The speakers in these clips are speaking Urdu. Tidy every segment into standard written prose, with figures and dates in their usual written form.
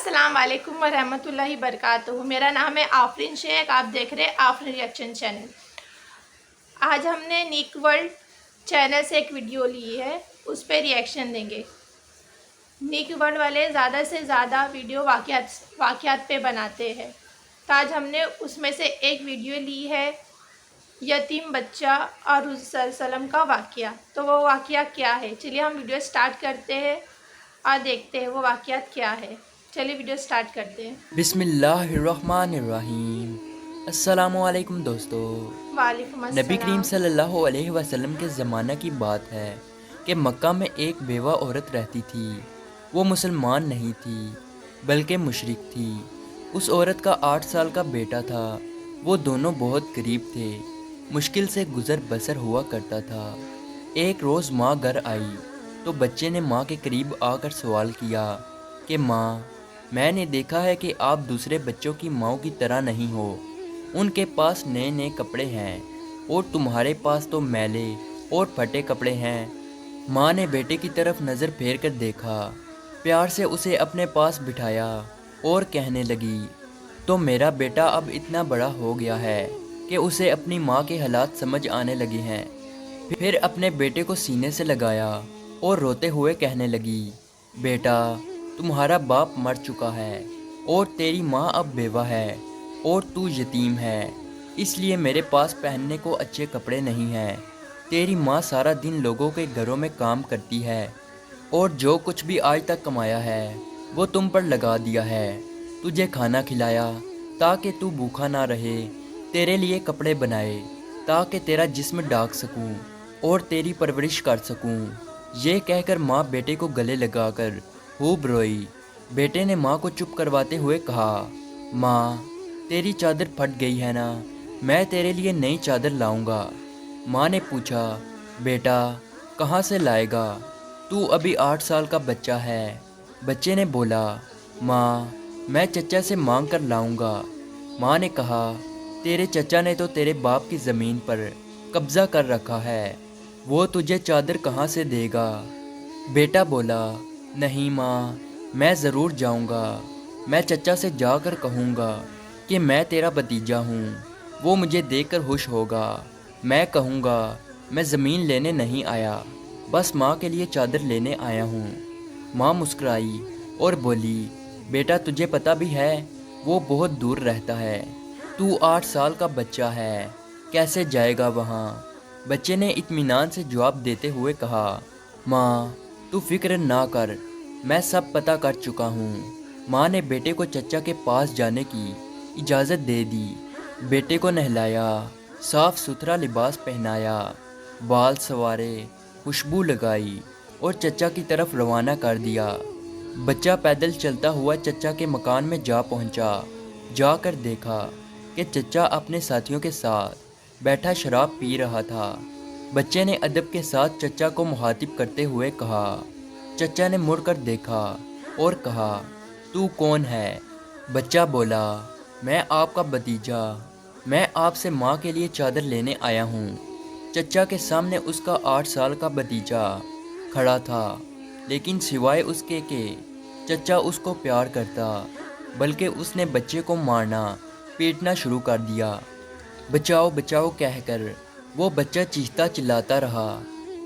السلام علیکم ورحمۃ اللہ وبرکاتہ۔ میرا نام ہے آفرین شیخ، آپ دیکھ رہے ہیں آفرین ریئیکشن چینل۔ آج ہم نے نیک ورلڈ چینل سے ایک ویڈیو لی ہے، اس پہ ریئیکشن دیں گے۔ نیک ورلڈ والے زیادہ سے زیادہ ویڈیو واقعات پہ بناتے ہیں، تو آج ہم نے اس میں سے ایک ویڈیو لی ہے یتیم بچہ اور حضور صلی اللہ علیہ وسلم کا واقعہ۔ تو وہ واقعہ کیا ہے؟ چلیے ہم ویڈیو سٹارٹ کرتے ہیں اور دیکھتے ہیں وہ واقعات کیا ہے۔ چلیے ویڈیو سٹارٹ کرتے ہیں۔ بسم اللہ الرحمن الرحیم۔ السلام علیکم دوستو۔ وعلیکم نبی کریم السلام۔ صلی اللہ علیہ وسلم کے زمانہ کی بات ہے کہ مکہ میں ایک بیوہ عورت رہتی تھی۔ وہ مسلمان نہیں تھی بلکہ مشرک تھی۔ اس عورت کا 8 سال کا بیٹا تھا۔ وہ دونوں بہت غریب تھے، مشکل سے گزر بسر ہوا کرتا تھا۔ ایک روز ماں گھر آئی تو بچے نے ماں کے قریب آ کر سوال کیا کہ ماں، میں نے دیکھا ہے کہ آپ دوسرے بچوں کی ماؤں کی طرح نہیں ہو۔ ان کے پاس نئے نئے کپڑے ہیں اور تمہارے پاس تو میلے اور پھٹے کپڑے ہیں۔ ماں نے بیٹے کی طرف نظر پھیر کر دیکھا، پیار سے اسے اپنے پاس بٹھایا اور کہنے لگی، تو میرا بیٹا اب اتنا بڑا ہو گیا ہے کہ اسے اپنی ماں کے حالات سمجھ آنے لگے ہیں۔ پھر اپنے بیٹے کو سینے سے لگایا اور روتے ہوئے کہنے لگی، بیٹا، تمہارا باپ مر چکا ہے اور تیری ماں اب بیوہ ہے اور تو یتیم ہے، اس لیے میرے پاس پہننے کو اچھے کپڑے نہیں ہیں۔ تیری ماں سارا دن لوگوں کے گھروں میں کام کرتی ہے اور جو کچھ بھی آج تک کمایا ہے وہ تم پر لگا دیا ہے۔ تجھے کھانا کھلایا تاکہ تو بھوکا نہ رہے، تیرے لیے کپڑے بنائے تاکہ تیرا جسم ڈھانک سکوں اور تیری پرورش کر سکوں۔ یہ کہہ کر ماں بیٹے کو گلے لگا کر خوب روئی۔ بیٹے نے ماں کو چپ کرواتے ہوئے کہا، ماں، تیری چادر پھٹ گئی ہے نا، میں تیرے لیے نئی چادر لاؤں گا۔ ماں نے پوچھا، بیٹا کہاں سے لائے گا؟ تو ابھی 8 سال کا بچہ ہے۔ بچے نے بولا، ماں، میں چچا سے مانگ کر لاؤں گا۔ ماں نے کہا، تیرے چچا نے تو تیرے باپ کی زمین پر قبضہ کر رکھا ہے، وہ تجھے چادر کہاں سے دے گا؟ بیٹا بولا، نہیں ماں، میں ضرور جاؤں گا۔ میں چچا سے جا کر کہوں گا کہ میں تیرا بھتیجا ہوں، وہ مجھے دیکھ کر خوش ہوگا۔ میں کہوں گا، میں زمین لینے نہیں آیا، بس ماں کے لیے چادر لینے آیا ہوں۔ ماں مسکرائی اور بولی، بیٹا تجھے پتہ بھی ہے وہ بہت دور رہتا ہے، تو 8 سال کا بچہ ہے، کیسے جائے گا وہاں؟ بچے نے اطمینان سے جواب دیتے ہوئے کہا، ماں تو فکر نہ کر، میں سب پتہ کر چکا ہوں۔ ماں نے بیٹے کو چچا کے پاس جانے کی اجازت دے دی۔ بیٹے کو نہلایا، صاف ستھرا لباس پہنایا، بال سنوارے، خوشبو لگائی اور چچا کی طرف روانہ کر دیا۔ بچہ پیدل چلتا ہوا چچا کے مکان میں جا پہنچا۔ جا کر دیکھا کہ چچا اپنے ساتھیوں کے ساتھ بیٹھا شراب پی رہا تھا۔ بچے نے ادب کے ساتھ چچا کو مخاطب کرتے ہوئے کہا۔ چچا نے مڑ کر دیکھا اور کہا، تو کون ہے؟ بچہ بولا، میں آپ کا بھتیجا، میں آپ سے ماں کے لیے چادر لینے آیا ہوں۔ چچا کے سامنے اس کا 8 سال کا بھتیجا کھڑا تھا، لیکن سوائے اس کے کہ چچا اس کو پیار کرتا، بلکہ اس نے بچے کو مارنا پیٹنا شروع کر دیا۔ بچاؤ بچاؤ کہہ کر وہ بچہ چیختا چلاتا رہا،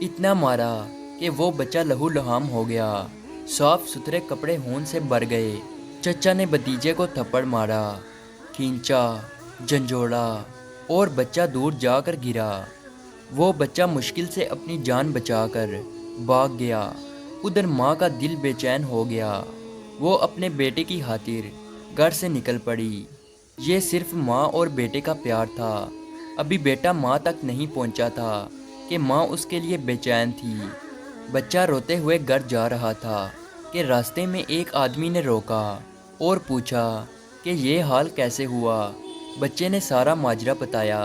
اتنا مارا کہ وہ بچہ لہو لہام ہو گیا، صاف ستھرے کپڑے خون سے بھر گئے۔ چچا نے بھتیجے کو تھپڑ مارا، کھینچا، جھنجھوڑا اور بچہ دور جا کر گرا۔ وہ بچہ مشکل سے اپنی جان بچا کر بھاگ گیا۔ ادھر ماں کا دل بے چین ہو گیا، وہ اپنے بیٹے کی خاطر گھر سے نکل پڑی۔ یہ صرف ماں اور بیٹے کا پیار تھا، ابھی بیٹا ماں تک نہیں پہنچا تھا کہ ماں اس کے لیے بے چین تھی۔ بچہ روتے ہوئے گھر جا رہا تھا کہ راستے میں ایک آدمی نے روکا اور پوچھا کہ یہ حال کیسے ہوا؟ بچے نے سارا ماجرا بتایا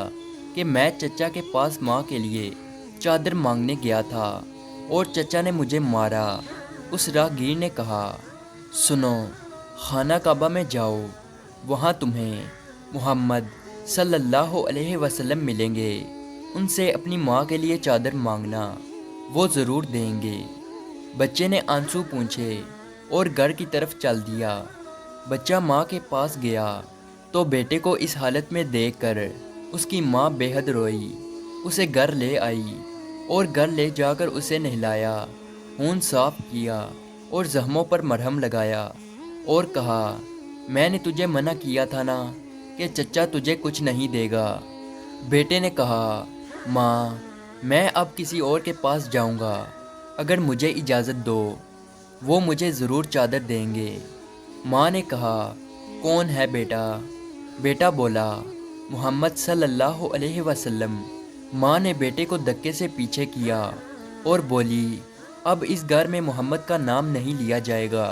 کہ میں چچا کے پاس ماں کے لیے چادر مانگنے گیا تھا اور چچا نے مجھے مارا۔ اس راہگیر نے کہا، سنو، خانہ کعبہ میں جاؤ، وہاں تمہیں محمد صلی اللہ علیہ وسلم ملیں گے، ان سے اپنی ماں کے لیے چادر مانگنا، وہ ضرور دیں گے۔ بچے نے آنسو پونچھے اور گھر کی طرف چل دیا۔ بچہ ماں کے پاس گیا تو بیٹے کو اس حالت میں دیکھ کر اس کی ماں بے حد روئی، اسے گھر لے آئی اور گھر لے جا کر اسے نہلایا، خون صاف کیا اور زخموں پر مرہم لگایا اور کہا، میں نے تجھے منع کیا تھا نا کہ چچا تجھے کچھ نہیں دے گا۔ بیٹے نے کہا، ماں میں اب کسی اور کے پاس جاؤں گا، اگر مجھے اجازت دو وہ مجھے ضرور چادر دیں گے۔ ماں نے کہا، کون ہے بیٹا؟ بیٹا بولا، محمد صلی اللہ علیہ وسلم۔ ماں نے بیٹے کو دھکے سے پیچھے کیا اور بولی، اب اس گھر میں محمد کا نام نہیں لیا جائے گا،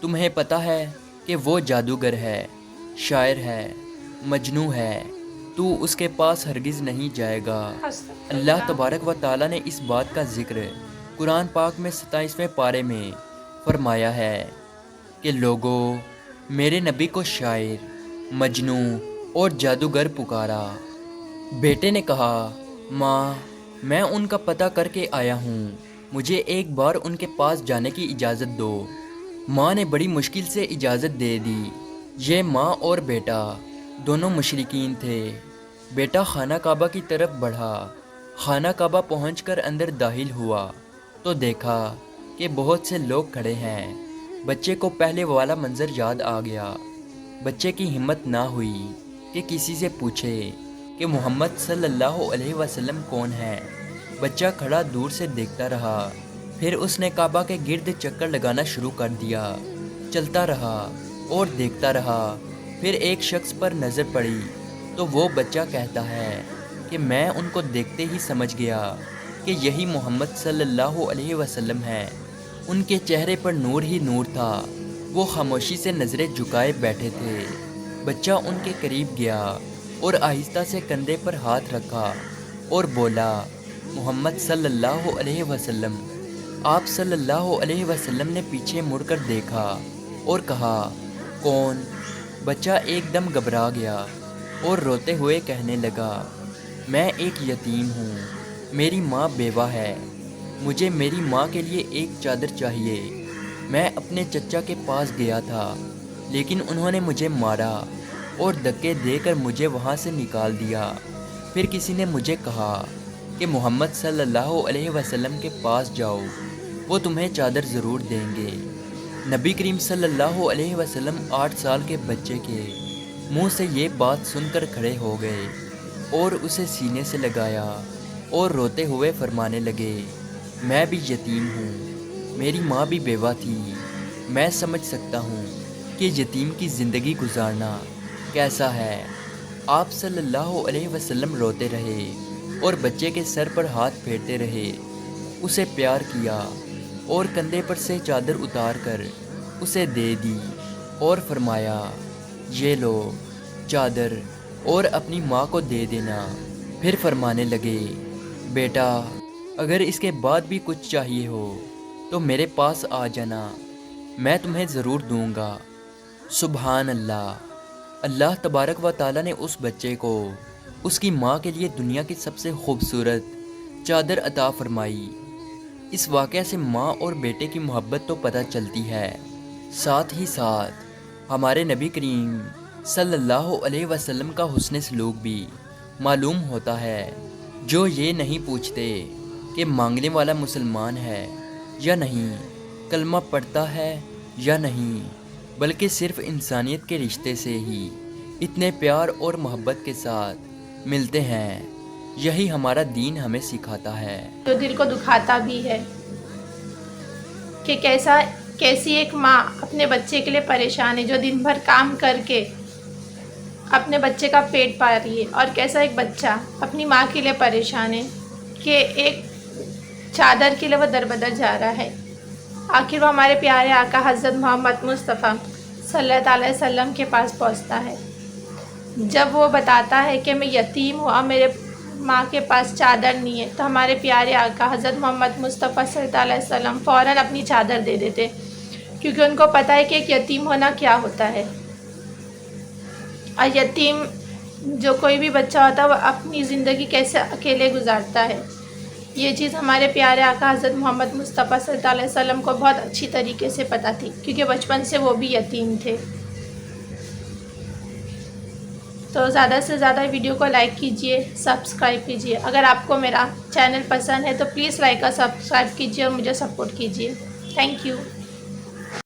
تمہیں پتہ ہے کہ وہ جادوگر ہے، شاعر ہے، مجنوں ہے، تو اس کے پاس ہرگز نہیں جائے گا۔ اللہ تبارک و تعالیٰ نے اس بات کا ذکر قرآن پاک میں 27ویں پارے میں فرمایا ہے کہ لوگو میرے نبی کو شاعر، مجنوں اور جادوگر پکارا۔ بیٹے نے کہا، ماں میں ان کا پتہ کر کے آیا ہوں، مجھے ایک بار ان کے پاس جانے کی اجازت دو۔ ماں نے بڑی مشکل سے اجازت دے دی۔ یہ ماں اور بیٹا دونوں مشرکین تھے۔ بیٹا خانہ کعبہ کی طرف بڑھا۔ خانہ کعبہ پہنچ کر اندر داخل ہوا تو دیکھا کہ بہت سے لوگ کھڑے ہیں۔ بچے کو پہلے والا منظر یاد آ گیا۔ بچے کی ہمت نہ ہوئی کہ کسی سے پوچھے کہ محمد صلی اللہ علیہ وسلم کون ہے۔ بچہ کھڑا دور سے دیکھتا رہا، پھر اس نے کعبہ کے گرد چکر لگانا شروع کر دیا۔ چلتا رہا اور دیکھتا رہا، پھر ایک شخص پر نظر پڑی تو وہ بچہ کہتا ہے کہ میں ان کو دیکھتے ہی سمجھ گیا کہ یہی محمد صلی اللہ علیہ وسلم ہے۔ ان کے چہرے پر نور ہی نور تھا، وہ خاموشی سے نظریں جھکائے بیٹھے تھے۔ بچہ ان کے قریب گیا اور آہستہ سے کندھے پر ہاتھ رکھا اور بولا، محمد صلی اللہ علیہ وسلم۔ آپ صلی اللہ علیہ وسلم نے پیچھے مڑ کر دیکھا اور کہا، کون؟ بچہ ایک دم گھبرا گیا اور روتے ہوئے کہنے لگا، میں ایک یتیم ہوں، میری ماں بیوہ ہے، مجھے میری ماں کے لیے ایک چادر چاہیے۔ میں اپنے چچا کے پاس گیا تھا لیکن انہوں نے مجھے مارا اور دھکے دے کر مجھے وہاں سے نکال دیا۔ پھر کسی نے مجھے کہا کہ محمد صلی اللہ علیہ وسلم کے پاس جاؤ، وہ تمہیں چادر ضرور دیں گے۔ نبی کریم صلی اللہ علیہ وسلم 8 سال کے بچے کے منہ سے یہ بات سن کر کھڑے ہو گئے اور اسے سینے سے لگایا اور روتے ہوئے فرمانے لگے، میں بھی یتیم ہوں، میری ماں بھی بیوہ تھی، میں سمجھ سکتا ہوں کہ یتیم کی زندگی گزارنا کیسا ہے۔ آپ صلی اللہ علیہ وسلم روتے رہے اور بچے کے سر پر ہاتھ پھیرتے رہے، اسے پیار کیا اور کندھے پر سے چادر اتار کر اسے دے دی اور فرمایا، یہ لو چادر اور اپنی ماں کو دے دینا۔ پھر فرمانے لگے، بیٹا اگر اس کے بعد بھی کچھ چاہیے ہو تو میرے پاس آ جانا، میں تمہیں ضرور دوں گا۔ سبحان اللہ۔ اللہ تبارک و تعالیٰ نے اس بچے کو اس کی ماں کے لیے دنیا کی سب سے خوبصورت چادر عطا فرمائی۔ اس واقعہ سے ماں اور بیٹے کی محبت تو پتہ چلتی ہے، ساتھ ہی ساتھ ہمارے نبی کریم صلی اللہ علیہ وسلم کا حسن سلوک بھی معلوم ہوتا ہے، جو یہ نہیں پوچھتے کہ مانگنے والا مسلمان ہے یا نہیں، کلمہ پڑھتا ہے یا نہیں، بلکہ صرف انسانیت کے رشتے سے ہی اتنے پیار اور محبت کے ساتھ ملتے ہیں۔ یہی ہمارا دین ہمیں سکھاتا ہے۔ جو دل کو دکھاتا بھی ہے کہ کیسی ایک ماں اپنے بچے کے لیے پریشان ہے، جو دن بھر کام کر کے اپنے بچے کا پیٹ پال رہی ہے، اور کیسا ایک بچہ اپنی ماں کے لیے پریشان ہے کہ ایک چادر کے لیے وہ در بدر جا رہا ہے۔ آخر وہ ہمارے پیارے آقا حضرت محمد مصطفیٰ صلی اللہ علیہ وسلم کے پاس پہنچتا ہے۔ جب وہ بتاتا ہے کہ میں یتیم ہوں اور میرے ماں کے پاس چادر نہیں ہے، تو ہمارے پیارے آقا حضرت محمد مصطفیٰ صلی اللہ علیہ وسلم فوراً اپنی چادر دے دیتے، کیونکہ ان کو پتہ ہے کہ ایک یتیم ہونا کیا ہوتا ہے۔ اور یتیم جو کوئی بھی بچہ ہوتا ہے وہ اپنی زندگی کیسے اکیلے گزارتا ہے، یہ چیز ہمارے پیارے آقا حضرت محمد مصطفیٰ صلی اللہ علیہ وسلم کو بہت اچھی طریقے سے پتہ تھی، کیونکہ بچپن سے وہ بھی یتیم تھے۔ تو زیادہ سے زیادہ ویڈیو کو لائک کیجئے، سبسکرائب کیجئے۔ اگر آپ کو میرا چینل پسند ہے تو پلیز لائک اور سبسکرائب کیجئے اور مجھے سپورٹ کیجئے۔ Thank you.